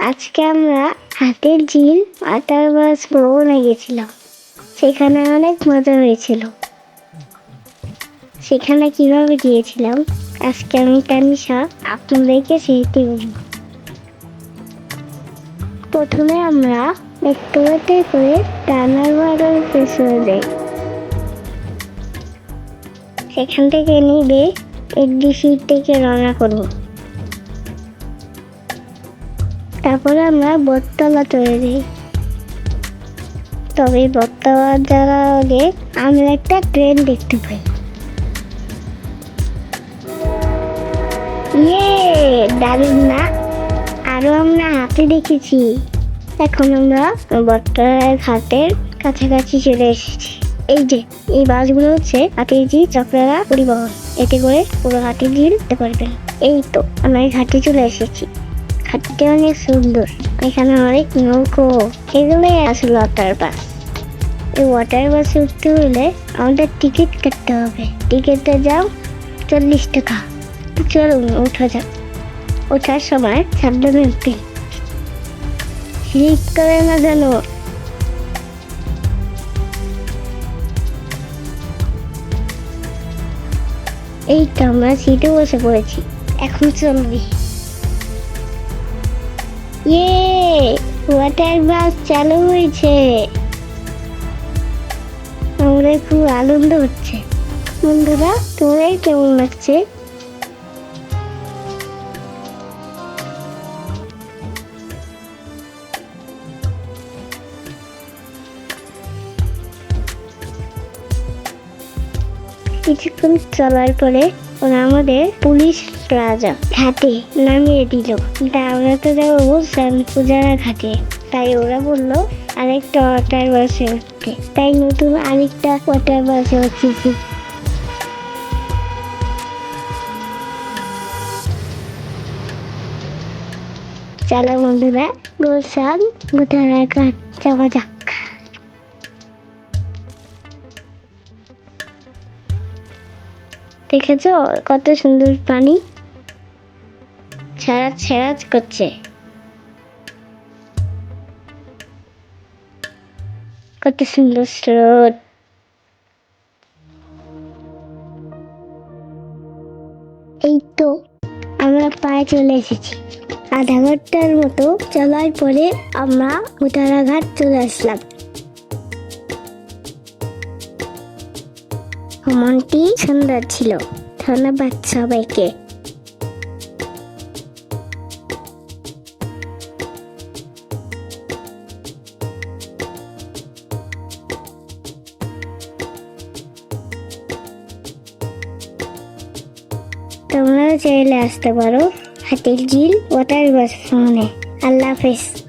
আজকে আমরা হাতির ঝিল ওয়াটার বাস ভ্রমণে গেছিলাম। সেখানে অনেক মজা হয়েছিল। সেখানে কিভাবে গিয়েছিলাম আজকে আমি তানিশা আপনাদেরকে সেইটি বলব। প্রথমে আমরা একটুতে করে টানার বাড়ার পেছনে যাই। সেখান থেকে নিবে এডিসি থেকে রওনা করব। তারপরে আমরা বটতলা চলে যাই। তবে বটতলা যাওয়ার আগে আমরা একটা ট্রেন দেখতে পাই। দারুণ না? আরো আমরা হাতে দেখেছি। এখন আমরা বটতলার ঘাটের কাছাকাছি চলে এসেছি। এই যে এই বাসগুলো হচ্ছে হাতির ঝিল চকরালা পরিবহন। এতে করে পুরো হাতির ঝিল যেতে পারবেন। এই তো আমরা ঘাটে চলে এসেছি। ঘাটটা অনেক সুন্দর। এখানে অনেক নৌকো। এগুলোই আসলে ওয়াটার বাস। এই ওয়াটার বাসে উঠতে হলে আমাদের টিকিট কাটতে হবে। টিকিটের দাম 40 টাকা। চলুন উঠা যাক। ওঠার সময় সাবধানে উঠবেন, স্লিপ করে না যেন। এই তো আমরা সিটে বসে পড়েছি। এখন চলবি। ওয়াটার বাস চালু হয়েছে। আমাদের খুব আনন্দ হচ্ছে। বন্ধুরা, তোমাদের কেমন লাগছে? কিছুক্ষণ চলার পরে ওরা আমাদের পুলিশ প্লাজা ঘাটে নামিয়ে দিল। আমরা তো যাবো বলছিলাম পূজারা ঘাটে, তাই ওরা বললো আরেকটা ওয়াটার বাসে উঠতে। তাই নতুন আরেকটা ওয়াটার বাসে উঠেছি। চলো বন্ধুরা, গুলশান পূজারা ঘাট যাওয়া যাক। দেখেছো কত সুন্দর পানি ছড়াচ ছড়াচ করছে। কত সুন্দর স্রোত। এই তো আমরা পায়ে চলে এসেছি। আধা ঘন্টার মতো চলার পরে আমরা উতারা ঘাট চলে আসলাম। ভ্রমণটি সুন্দর ছিল। ধন্যবাদ সবাইকে। তোমরাও চাইলে আসতে পারো হাতির ঝিল ওয়াটার বাস ভ্রমণে। আল্লাহ হাফেজ।